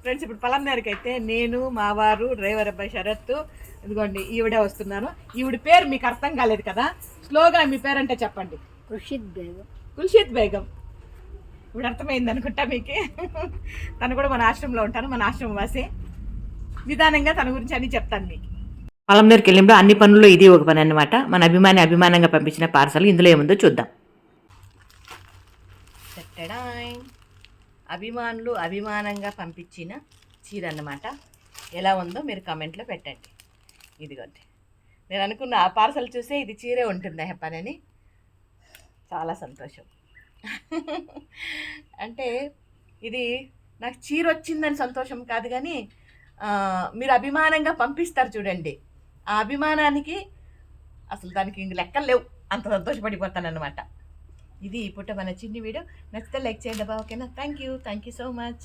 Friends ఇప్పుడు పలంనేరుకి అయితే నేను మా వారు డ్రైవర్ అబ్బాయి శరత్ ఇదిగోండి ఈవిడే వస్తున్నారు. ఈవిడ పేరు మీకు అర్థం కాలేదు కదా, స్లోగా మీ పేరు అంటే చెప్పండి. కుల్షిత్ బేగం. ఇప్పుడు అర్థమైంది అనుకుంటా మీకు. తను కూడా మన ఆశ్రమంలో ఉంటాను, మన ఆశ్రమం వాసి. నిదానంగా తన గురించి అన్ని చెప్తాను మీకు. పలంనేరుకి వెళ్ళినప్పుడు అన్ని పనుల్లో ఇది ఒక పని అన్నమాట. మన అభిమానంగా పంపించిన పార్సల్ ఇందులో ఏముందో చూద్దాం. అభిమానులు అభిమానంగా పంపించిన చీర అన్నమాట. ఎలా ఉందో మీరు కామెంట్లో పెట్టండి. ఇదిగోండి, నేను అనుకున్న ఆ పార్సల్ చూసే ఇది చీరే ఉంటుంది పనని. చాలా సంతోషం. అంటే ఇది నాకు చీర వచ్చిందని సంతోషం కాదు, కానీ మీరు అభిమానంగా పంపిస్తారు చూడండి, ఆ అభిమానానికి అసలు దానికి ఇంక లెక్కలు లేవు, అంత సంతోషపడిపోతాను అనమాట. ఇది ఈ పూట మన చిన్ని వీడియో. నచ్చితే లైక్ చేయండి అబ్బా, ఓకేనా? Thank you so much.